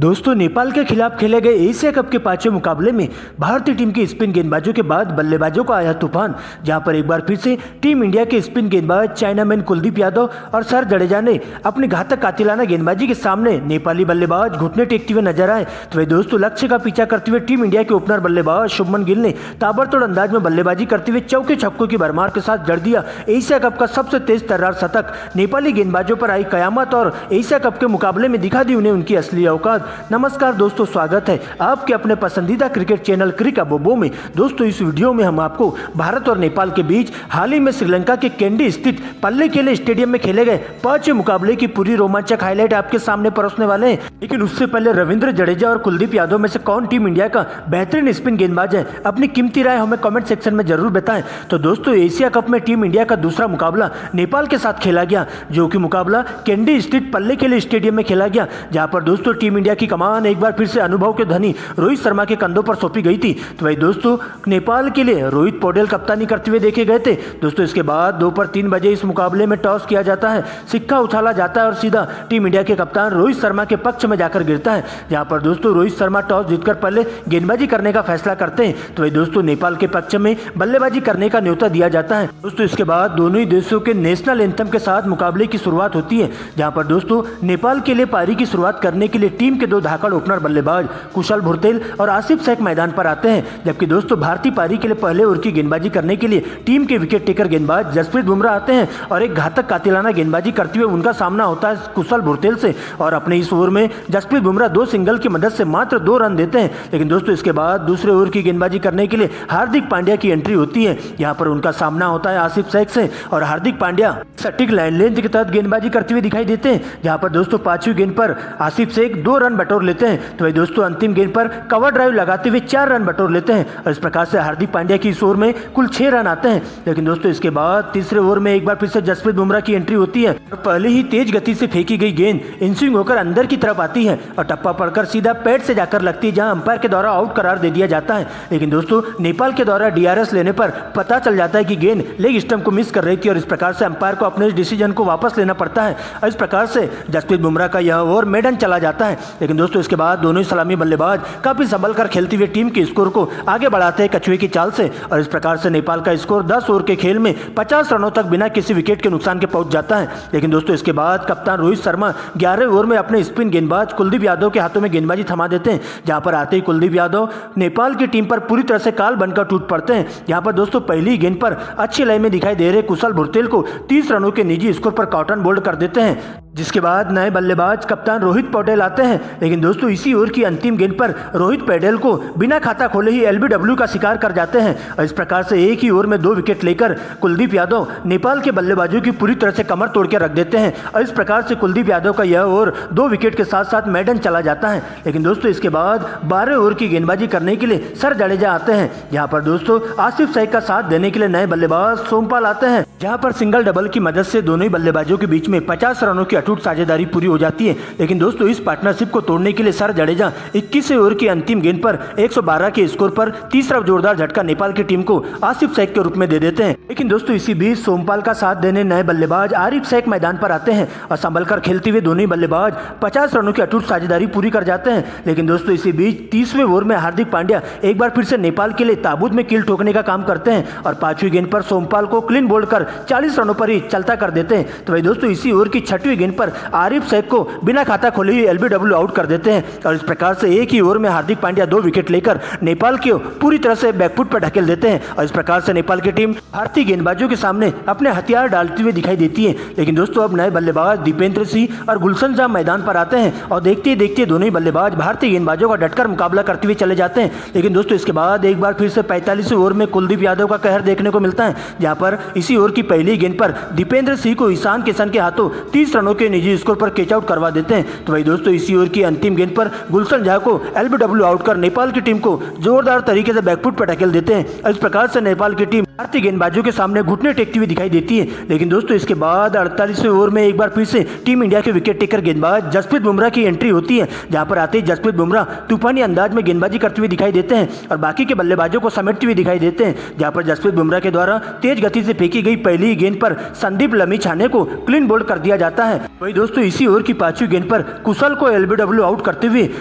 दोस्तों, नेपाल के खिलाफ खेले गए एशिया कप के पांचवें मुकाबले में भारतीय टीम के स्पिन गेंदबाजों के बाद बल्लेबाजों का आया तूफान, जहां पर एक बार फिर से टीम इंडिया के स्पिन गेंदबाज चाइनामैन कुलदीप यादव और सर जडेजा ने अपनी घातक कातिलाना गेंदबाजी के सामने नेपाली बल्लेबाज घुटने टेकते हुए नजर आए। तो वही दोस्तों, लक्ष्य का पीछा करते हुए टीम इंडिया के ओपनर बल्लेबाज शुभमन गिल ने ताबड़तोड़ अंदाज में बल्लेबाजी करते हुए चौके छक्कों की भरमार के साथ जड़ दिया एशिया कप का सबसे तेज तर्रार शतक। नेपाली गेंदबाजों पर आई कयामत और एशिया कप के मुकाबले में दिखा दी उन्हें उनकी असली औकात। नमस्कार दोस्तों, स्वागत है आपके अपने पसंदीदा क्रिकेट चैनल क्रिका बोबो में। दोस्तों, इस वीडियो में हम आपको भारत और नेपाल के बीच हाल ही में श्रीलंका के कैंडी स्थित पल्लेकेले स्टेडियम में खेले गए पांचवें मुकाबले की पूरी रोमांचक हाईलाइट आपके सामने परोसने वाले हैं। लेकिन उससे पहले रविंद्र जडेजा और कुलदीप यादव में से कौन टीम इंडिया का बेहतरीन स्पिन गेंदबाज है, अपनी कीमती राय हमें कमेंट सेक्शन में जरूर बताएं। तो दोस्तों, एशिया कप में टीम इंडिया का दूसरा मुकाबला नेपाल के साथ खेला गया, जो कि मुकाबला कैंडी स्थित पल्लेकेले स्टेडियम में खेला गया, जहां पर दोस्तों टीम इंडिया की कमान एक बार फिर से अनुभव के धनी रोहित शर्मा के कंधों पर सौंपी गई थी। तो वही दोस्तों, नेपाल के लिए रोहित पौडेल कप्तानी करते हुए देखे गए थे। दोस्तों, इसके बाद दोपहर 3 बजे इस मुकाबले में टॉस किया जाता है, सिक्का उछाला जाता है और सीधा टीम इंडिया के कप्तान रोहित शर्मा के पक्ष में जाकर गिरता है, जहां पर दोस्तों रोहित शर्मा टॉस जीतकर पहले गेंदबाजी करने का फैसला करते हैं। तो वही दोस्तों, नेपाल के पक्ष में बल्लेबाजी करने का न्योता दिया जाता है। दोस्तों, इसके बाद दोनों ही देशों के नेशनल एंथम के साथ मुकाबले की शुरुआत होती है, जहां पर दोस्तों नेपाल के लिए पारी की शुरुआत करने के लिए टीम के दो धाकड़ ओपनर बल्लेबाज कुशल भुरतेल और आसिफ शेख मैदान पर आते हैं, जबकि दोस्तों भारतीय पारी के लिए पहले ओवर की गेंदबाजी करने के लिए टीम के विकेट टेकर गेंदबाज जसप्रीत बुमराह आते हैं और एक घातक कातिलाना गेंदबाजी करते हुए उनका सामना होता है कुशल भुरतेल से। और अपने इस ओवर में जसप्रीत बुमराह 2 सिंगल की मदद से मात्र 2 रन देते हैं। लेकिन दोस्तों, इसके बाद दूसरे ओवर की गेंदबाजी करने के लिए हार्दिक पांड्या की एंट्री होती है, यहाँ पर उनका सामना होता है आसिफ शेख से और हार्दिक पांड्या सटीक लाइन लेंथ के तहत गेंदबाजी करते हुए दिखाई देते हैं, जहाँ पर दोस्तों 5वीं गेंद पर आसिफ शेख 2 रन बटोर लेते हैं। तो वही दोस्तों, अंतिम गेंद पर कवर ड्राइव लगाते हुए 4 रन बटोर लेते हैं और इस प्रकार से हार्दिक पांड्या की इस ओवर में कुल 6 रन आते हैं। लेकिन दोस्तों, इसके बाद तीसरे ओवर में एक बार फिर से जसप्रीत बुमराह की एंट्री होती है और पहले ही तेज गति से फेंकी गई गेंद इन स्विंग होकर अंदर की तरफ आती है और टप्पा पड़कर सीधा पैड से जाकर लगती है, जहां अंपायर के द्वारा आउट करार दे दिया जाता है। लेकिन दोस्तों, नेपाल के द्वारा DRS लेने पर पता चल जाता है कि गेंद लेग स्टंप को मिस कर रही थी और इस प्रकार से अंपायर को अपने डिसीजन को वापस लेना पड़ता है और इस प्रकार से जसप्रीत बुमराह का यह ओवर मेडन चला जाता है। लेकिन दोस्तों, इसके बाद दोनों ही सलामी बल्लेबाज काफी संभल कर खेलती हुई टीम के स्कोर को आगे बढ़ाते हैं कछुए की चाल से और इस प्रकार से नेपाल का स्कोर 10 ओवर के खेल में 50 रनों तक बिना किसी विकेट के नुकसान के पहुंच जाता है। लेकिन दोस्तों, इसके बाद कप्तान रोहित शर्मा 11वें ओवर में अपने स्पिन गेंदबाज कुलदीप यादव के हाथों में गेंदबाजी थमा देते हैं, जहां पर आते ही कुलदीप यादव नेपाल की टीम पर पूरी तरह से काल बनकर टूट पड़ते हैं। यहाँ पर दोस्तों पहली गेंद पर अच्छी लय में दिखाई दे रहे कुशल भुरतेल को 30 रनों के निजी स्कोर पर कॉटन बोल्ड कर देते हैं, जिसके बाद नए बल्लेबाज कप्तान रोहित पौडेल आते हैं। लेकिन दोस्तों, इसी ओवर की अंतिम गेंद पर रोहित पौडेल को बिना खाता खोले ही LBW का शिकार कर जाते हैं और इस प्रकार से एक ही ओवर में 2 विकेट लेकर कुलदीप यादव नेपाल के बल्लेबाजों की पूरी तरह से कमर तोड़ के रख देते हैं और इस प्रकार से कुलदीप यादव का यह ओवर 2 विकेट के साथ साथ मेडन चला जाता है। लेकिन दोस्तों, इसके बाद 12वें ओवर की गेंदबाजी करने के लिए सर जडेजा आते हैं, जहाँ पर दोस्तों आसिफ शेख का साथ देने के लिए नए बल्लेबाज सोमपाल आते हैं, जहाँ पर सिंगल डबल की मदद से दोनों ही बल्लेबाजों के बीच में 50 रनों की अटूट साझेदारी पूरी हो जाती है। लेकिन दोस्तों, इस पार्टनरशिप को तोड़ने के लिए सर जडेजा 21वें ओवर की अंतिम गेंद पर 112 के स्कोर पर तीसरा जोरदार झटका नेपाल की टीम को आसिफ शेख के रूप में दे देते हैं। लेकिन दोस्तों, इसी बीच सोमपाल का साथ देने नए बल्लेबाज आरिफ शेख मैदान पर आते हैं और संभल कर खेलते हुए दोनों ही बल्लेबाज 50 रनों की अटूट साझेदारी पूरी कर जाते हैं। लेकिन दोस्तों, इसी बीच 30वें ओवर में हार्दिक पांड्या एक बार फिर से नेपाल के लिए ताबूत में कील ठोकने का काम करते हैं और 5वीं गेंद पर सोमपाल को क्लीन बोल्ड कर 40 रनों पर ही चलता कर देते हैं। तो वही दोस्तों, इसी ओवर की 6वीं गेंद पर आरिफ शेख को बिना खाता खोले ही LBW आउट कर देते हैं और इस प्रकार से एक ही ओवर में हार्दिक पांड्या 2 विकेट लेकर नेपाल को पूरी तरह से बैकफुट पर ढकेल देते हैं और इस प्रकार से नेपाल की टीम भारतीय गेंदबाजों के सामने अपने हथियार डालते हुए दिखाई देती है। लेकिन दोस्तों, अब नए बल्लेबाज दीपेंद्र सिंह और गुलशन शाह मैदान पर आते हैं और देखते ही देखते दोनों ही बल्लेबाज भारतीय गेंदबाजों का डटकर मुकाबला करते हुए चले जाते हैं। लेकिन दोस्तों, इसके बाद एक बार फिर से 45वें ओवर में कुलदीप यादव का कहर देखने को मिलता है, जहां पर इसी ओवर की पहली गेंद पर दीपेंद्र सिंह को ईशान किशन के हाथों 30 रनों के निजी स्कोर पर कैच आउट करवा देते हैं। तो वही दोस्तों, इसी ओवर की अंतिम गेंद पर गुलशन झा को LBW आउट कर नेपाल की टीम को जोरदार तरीके से बैकफुट पर ढकेल देते हैं और इस प्रकार से नेपाल की टीम भारतीय गेंदबाजों के सामने घुटने टेकती हुई दिखाई देती है। लेकिन दोस्तों इसके बाद 48वें ओवर में एक बार फिर से टीम इंडिया के विकेट टेकर गेंदबाज जसप्रीत बुमराह की एंट्री होती है, जहां पर आते ही जसप्रीत बुमराह तूफानी अंदाज में गेंदबाजी करते हुए दिखाई देते हैं और बाकी के बल्लेबाजों को समेटते हुए दिखाई देते हैं। जहां पर जसप्रीत बुमराह के द्वारा तेज गति से फेंकी गई पहली गेंद पर संदीप लमीछाने को क्लीन बोल्ड कर दिया जाता है। वही दोस्तों इसी ओवर की 5वीं गेंद पर कुशल को एलबीडब्ल्यू आउट करते हुए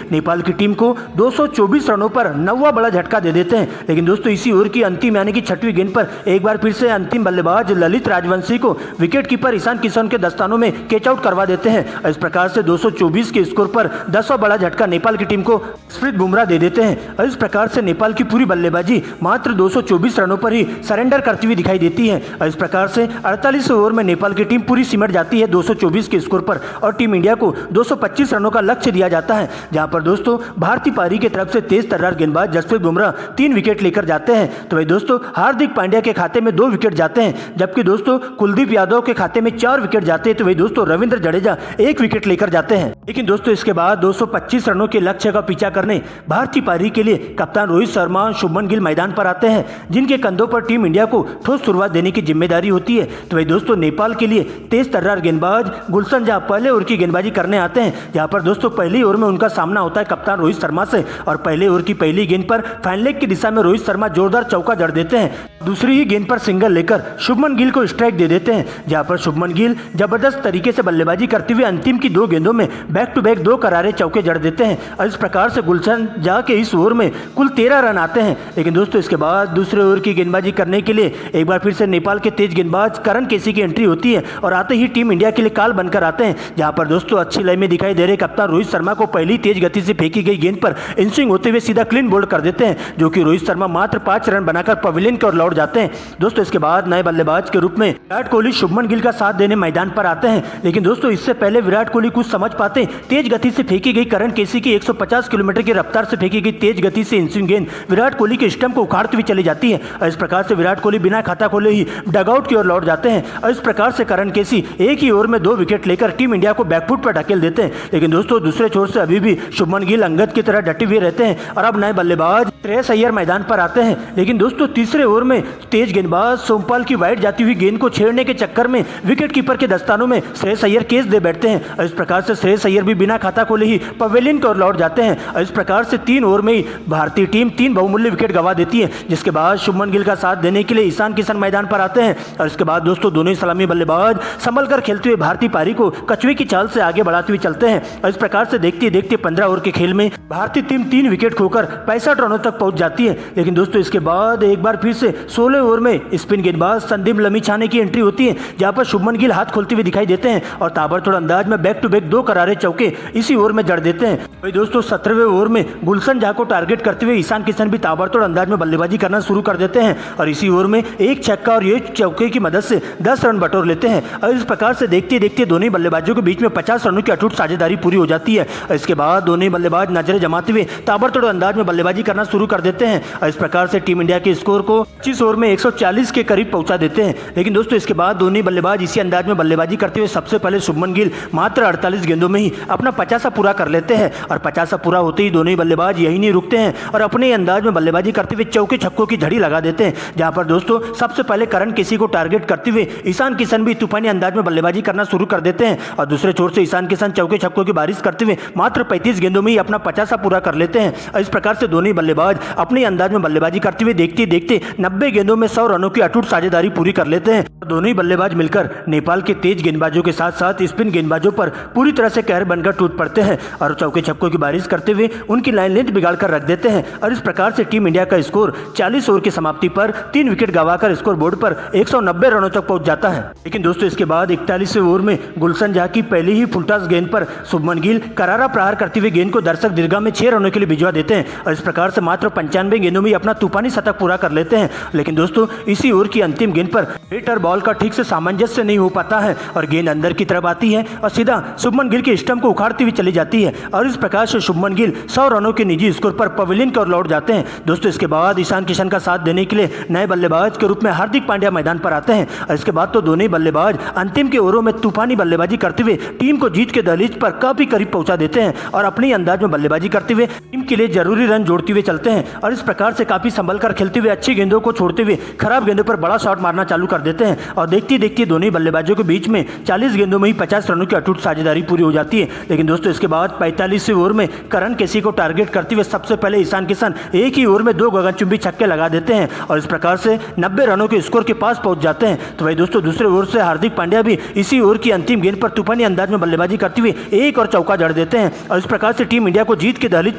नेपाल की टीम को 224 रनों पर 9वां बड़ा झटका दे देते हैं। लेकिन दोस्तों इसी ओवर की अंतिम यानी कि 6वीं गेंद पर एक बार फिर से अंतिम बल्लेबाज ललित राजवंशी को विकेट कीपर ईशान किशन के दस्तानों में कैच आउट करवा देते हैं। इस प्रकार से 224 के स्कोर पर 10वां बड़ा झटका नेपाल की टीम को जसप्रीत बुमराह दे देते हैं और इस प्रकार से नेपाल की पूरी बल्लेबाजी मात्र 224 रनों पर ही सरेंडर करती हुई दिखाई देती है। और इस प्रकार से 48 ओवर में नेपाल की टीम पूरी सिमट जाती है 224 के स्कोर पर और टीम इंडिया को 225 रनों का लक्ष्य दिया जाता है। जहां पर दोस्तों भारतीय पारी की तरफ से तेज तर्रार गेंदबाज जसप्रीत बुमराह 3 विकेट लेकर जाते हैं। तो भाई दोस्तों हार्दिक पांड्या के खाते में 2 विकेट जाते हैं, जबकि दोस्तों कुलदीप यादव के खाते में 4 विकेट जाते हैं। तो भाई दोस्तों रविंद्र जडेजा 1 विकेट लेकर जाते हैं। लेकिन दोस्तों इसके बाद 225 रनों के लक्ष्य का पीछा करने भारतीय पारी के लिए कप्तान रोहित शर्मा, शुभमन गिल मैदान पर आते हैं, जिनके कंधों पर टीम इंडिया को ठोस शुरुआत देने की जिम्मेदारी होती है। तो भाई दोस्तों नेपाल के लिए तेज तर्रार गेंदबाज गुलशन जहां पहले ओवर की गेंदबाजी करने आते हैं, जहां पर दोस्तों पहली ओवर में उनका सामना होता है कप्तान रोहित शर्मा से और पहले ओवर की पहली गेंद पर फाइन लेग की दिशा में रोहित शर्मा जोरदार चौका जड़ देते हैं। दूसरी ही गेंद पर सिंगल लेकर शुभमन गिल को स्ट्राइक दे देते हैं, जहां पर शुभमन गिल जबरदस्त तरीके से बल्लेबाजी करते हुए अंतिम की 2 गेंदों में बैक टू बैक 2 करारे चौके जड़ देते हैं और इस प्रकार से गुलशन जहां के इस ओवर में कुल 13 रन आते हैं। लेकिन दोस्तों इसके बाद दूसरे ओवर की गेंदबाजी करने के लिए एक बार फिर से नेपाल के तेज गेंदबाज करण केसी की एंट्री होती है और आते ही टीम इंडिया के लिए काल बनकर आते हैं, जहां पर दोस्तों अच्छी लय में दिखाई दे रहे कप्तान रोहित शर्मा को पहली तेज गति से फेंकी गई गेंद पर इन स्विंग होते हुए सीधा क्लीन बोल्ड कर देते हैं, जो कि रोहित शर्मा मात्र 5 रन बनाकर पवेलियन की ओर लौट जाते हैं। दोस्तों इसके बाद नए बल्लेबाज के रूप में विराट कोहली शुभमन गिल का साथ देने मैदान पर आते हैं। लेकिन दोस्तों इससे पहले विराट कोहली कुछ समझ पाते तेज गति से फेंकी गई करण केसी की 150 किलोमीटर की रफ्तार से फेंकी गई तेज गति से इन स्विंग गेंद विराट कोहली के स्टंप को उखाड़ती हुई चली जाती है और इस प्रकार से विराट कोहली बिना खाता खोले ही डगआउट की ओर लौट जाते हैं और इस प्रकार से करण केसी एक ही ओवर में 2 विकेट लेकर टीम इंडिया को बैकफुट पर ढकेल देते हैं। लेकिन दोस्तों दूसरे छोर से अभी भी शुभमन गिल अंगद की तरह डटे हुए रहते हैं और अब नए बल्लेबाज श्रेयस अय्यर मैदान पर आते हैं। लेकिन दोस्तों तीसरे ओवर में तेज गेंदबाज सोमपाल की वाइड जाती हुई गेंद को छेड़ने के चक्कर में विकेट कीपर के दस्तानों में श्रेयस अय्यर केस दे बैठते हैं और इस प्रकार से श्रेयस अय्यर भी बिना खाता खोले ही पवेलियन की ओर लौट जाते हैं और इस प्रकार से 3 ओवर में ही भारतीय टीम 3 बहुमूल्य विकेट गंवा देती है, जिसके बाद शुभमन गिल का साथ देने के लिए ईशान किशन मैदान पर आते हैं और इसके बाद दोस्तों दोनों ही सलामी बल्लेबाज संभल कर खेलते हुए भारतीय पारी को कछुए की चाल से आगे बढ़ाते हुए चलते हैं और इस प्रकार से देखते देखते 15 ओवर के खेल में भारतीय टीम 3 विकेट खोकर 65 रनों तक पहुंच जाती है। लेकिन दोस्तों इसके बाद एक बार फिर से 16 ओवर में स्पिन गेंदबाज संदीप लमीछाने की एंट्री होती है, जहां पर शुभमन गिल हाथ खोलते हुए दिखाई देते हैं और ताबड़तोड़ अंदाज में बैक टू बैक 2 करारे चौके इसी ओवर में जड़ देते हैं। वही दोस्तों 17वें ओवर में गुलशन जहां को टारगेट करते हुए ईशान किशन भी ताबड़तोड़ अंदाज में बल्लेबाजी करना शुरू कर देते हैं और इसी ओवर में एक छक्का और एक चौके की मदद से 10 रन बटोर लेते हैं और इस प्रकार से देखते देखते दोनों ही बल्लेबाजों के बीच में 50 रनों की अटूट साझेदारी पूरी हो जाती है और इसके बाद दोनों ही बल्लेबाज नजरें जमाते हुए ताबड़तोड़ अंदाज में बल्लेबाजी करना शुरू कर देते हैं और इस प्रकार से टीम इंडिया के स्कोर को 25 ओवर में 140 के करीब पहुंचा देते हैं। लेकिन दोस्तों इसके बाद दोनों ही बल्लेबाज इसी अंदाज में बल्लेबाजी करते हुए सबसे पहले शुभमन गिल मात्र 48 गेंदों में ही अपना 50 पूरा कर लेते हैं और 50 पूरा होते ही दोनों ही बल्लेबाज यही नहीं रुकते हैं और अपने ही अंदाज में बल्लेबाजी करते हुए चौके छक्कों की झड़ी लगा देते हैं, जहां पर दोस्तों सबसे पहले करण केसी को टारगेट करते हुए ईशान किशन भी तूफानी अंदाज में बल्लेबाजी करना शुरू कर देते हैं और दूसरे छोर से ईशान किशन चौके छक्कों की बारिश करते हुए मात्र 35 गेंदों में ही अपना 50 पूरा कर लेते हैं और इस प्रकार से दोनों ही बल्लेबाज अपने अंदाज में बल्लेबाजी करते हुए देखते देखते 90 गेंदों में 100 रनों की अटूट साझेदारी पूरी कर लेते हैं। दोनों ही बल्लेबाज मिलकर नेपाल के तेज गेंदबाजों के साथ साथ स्पिन गेंदबाजों पर पूरी तरह से कहर बनकर टूट पड़ते हैं और चौके छक्कों की बारिश करते हुए उनकी लाइन लेंथ बिगाड़ कर रख देते हैं और इस प्रकार से टीम इंडिया का स्कोर 40 ओवर की समाप्ति पर 3 विकेट गंवाकर स्कोर बोर्ड पर 190 रनों तक पहुंच जाता है। लेकिन दोस्तों इसके बाद 41वें ओवर में गुलशन जहां की पहली ही फुलटॉस गेंद पर शुभमन गिल करारा प्रहार करते हुए गेंद को दर्शक दीर्घा में 6 रनों के लिए भिजवा देते हैं और इस प्रकार से मात्र 95 गेंदों में अपना तूफानी शतक पूरा कर लेते हैं। लेकिन दोस्तों इसी ओवर की अंतिम गेंद पर हिटर बॉल का ठीक से सामंजस्य नहीं हो पाता है और गेंद अंदर की तरफ आती है और सीधा शुभमन गिल के स्टंप को उखाड़ती हुई चली जाती है और इस प्रकार से शुभमन गिल 100 रनों के निजी स्कोर पर पवेलियन की ओर लौट जाते हैं। दोस्तों इसके बाद ईशान किशन का साथ देने के लिए नए बल्लेबाज के रूप में हार्दिक पांड्या मैदान पर आते हैं और इसके बाद तो दोनों ही बल्लेबाज अंतिम के ओवरों में तूफानी बल्लेबाजी करते हुए टीम को जीत के दहलीज पर काफी करीब पहुंचा देते हैं और अपने अंदाज में बल्लेबाजी करते हुए टीम टीम के लिए जरूरी रन जोड़ते हुए चलते हैं और इस प्रकार से काफी संभल कर खेलते हुए अच्छी गेंदों को छोड़ते हुए खराब गेंदों पर बड़ा शॉट मारना चालू कर देते हैं और देखती देखती दोनों ही बल्लेबाजों के बीच में 40 गेंदों में ही 50 रनों की अटूट साझेदारी पूरी हो जाती है। लेकिन दोस्तों इसके बाद 45वें ओवर में करण केसी को टारगेट करते हुए सबसे पहले ईशान किशन एक ही ओवर में 2 गगनचुंबी छक्के लगा देते हैं और इस प्रकार से 90 रनों के स्कोर के पास पहुंच जाते हैं। तो वही दोस्तों दूसरे ओवर से हार्दिक पांड्या भी इसी ओवर की अंतिम गेंद पर तूफानी अंदाज में बल्लेबाजी करते हुए एक और चौका जड़ देते हैं और इस प्रकार से टीम इंडिया को जीत के दहलीज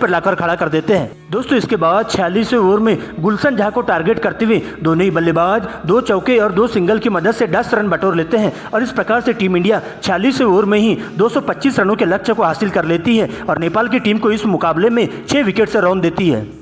पर लाकर खड़ा कर देते हैं। दोस्तों इसके बाद 46वें ओवर में गुलशन झा को टारगेट करते हुए दोनों ही बल्लेबाज 2 चौके और 2 सिंगल की मदद से 10 रन बटोर लेते हैं और इस प्रकार से टीम इंडिया 46वें ओवर में ही 225 रनों के लक्ष्य को हासिल कर लेती है और नेपाल की टीम को इस मुकाबले में 6 विकेट से रौंद देती है।